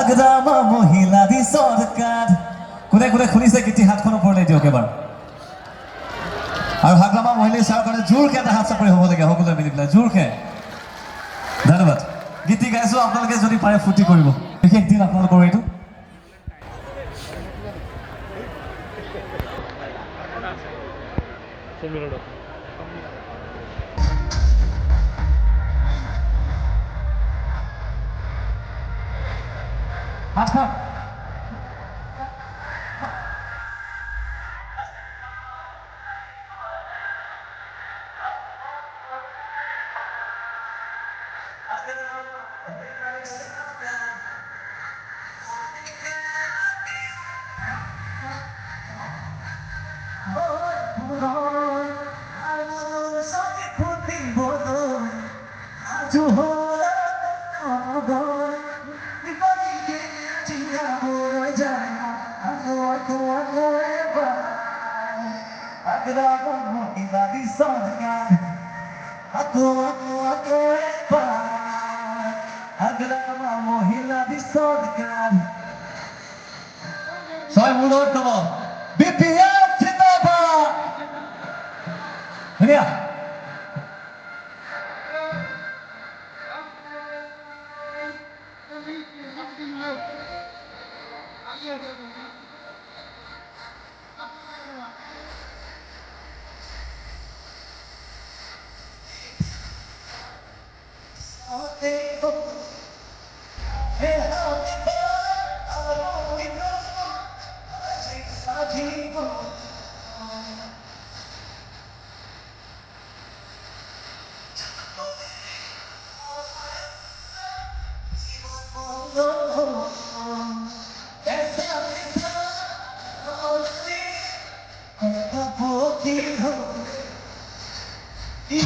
হাগৰামা মহিলাৰী চৰকাৰ কোনে কোনে শুনিছে গীতি হাতখন ওপৰলৈ দিয়ক এবাৰ আৰু হাগৰামা মহিলা চৰকাৰে জোৰকে এটা হাত চাপৰি হ'ব লাগে সকলোৱে মিলি পেলাই জোৰকে ধন্যবাদ গীতি গাইছো আপোনালোকে যদি পাৰে ফুটি কৰিব বিশেষ দিন আপোনালোকৰ এইটো হাতখন Soy Mulottomo, BPF জিন্দাবাদ ধুনীয়া